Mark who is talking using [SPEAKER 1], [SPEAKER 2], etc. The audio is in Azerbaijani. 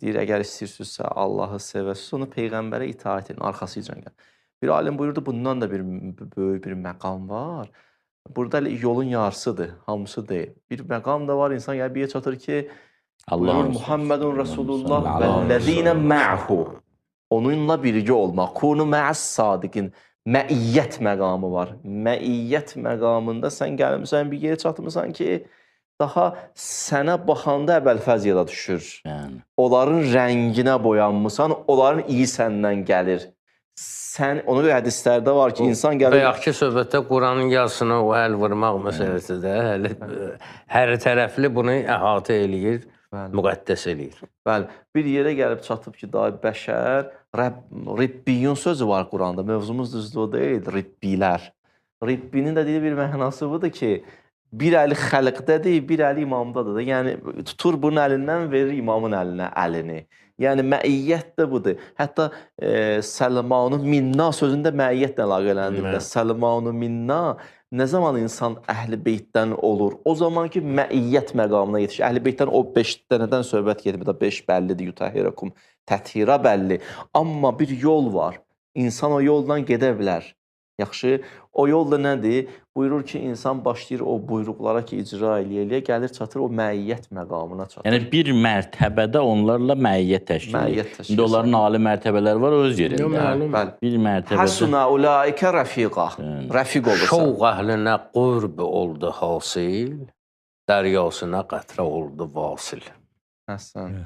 [SPEAKER 1] Deyir, əgər istəyirsinizsə, Allahı sevəsiniz, onu Peyğəmbərə itaət edin, arxasıca gəlin. Bir alim buyurdu, bundan da böyük bir məqam var. Burada yolun yarısıdır, hamısı deyil. Bir məqam da var, insan yəni bir yerə çatır ki, buyurur Muhammedun Resulullah vəl-ləzīnə mə'hu. Onunla birgə olmaq. Kunu mə'əs sadiqin. Məiyyət məqamı var. Məiyyət məqamında sən gəlmirsən, bir yerə çatmısan ki, daha sənə baxanda əvvəl-fəz yada düşür. Onların rənginə boyanmısan, onların iyi səndən gəlir. Sən, ona görə hədislərdə var ki, insan gəlir...
[SPEAKER 2] Bayaqki söhbətdə Quranın yazısına o əl vurmaq məsələsi də hər tərəfli bunu əhatə eləyir, müqəddəs eləyir.
[SPEAKER 1] Bəli, bir yerə gəlib çatıb ki, daha bəşər, Ribbiyyun sözü var Quranda, mövzumuz düzdür o deyil, Ribbilər. Ribbinin də deyil bir mənası budur ki, bir əli xəlqdədir, bir əli imamdadır. Yəni, tutur bunun əlindən verir imamın əlinə əlini. Yəni, məiyyət də budur. Hətta Səlmanu minna sözündə məiyyətlə əlaqələndirir. Səlmanu minna nə zaman insan əhl-i beytdən olur? O zaman ki, məiyyət məqamına yetişir. Əhl-i beytdən o 5 dənədən söhbət gedir. 5 bəllidir, yutəhirəkum, təthira bəlli. Amma bir yol var. İnsan o yoldan gedə bilər. Yaxşı, o yol da nədir? Buyurur ki, insan başlayır o buyruqlara ki, icra eləyə-eləyə, gəlir çatır o məiyyət məqamına çatır.
[SPEAKER 3] Yəni, bir mərtəbədə onlarla məiyyət təşkil edir. İndi onların ali mərtəbələri var öz yerində. Bir mərtəbədə...
[SPEAKER 1] Həsuna ulaikə rəfiqa. Rəfiq olursa.
[SPEAKER 2] Şovq əhlinə qurb oldu hasil, dəryasına qətrə oldu vasil.
[SPEAKER 1] Həsən.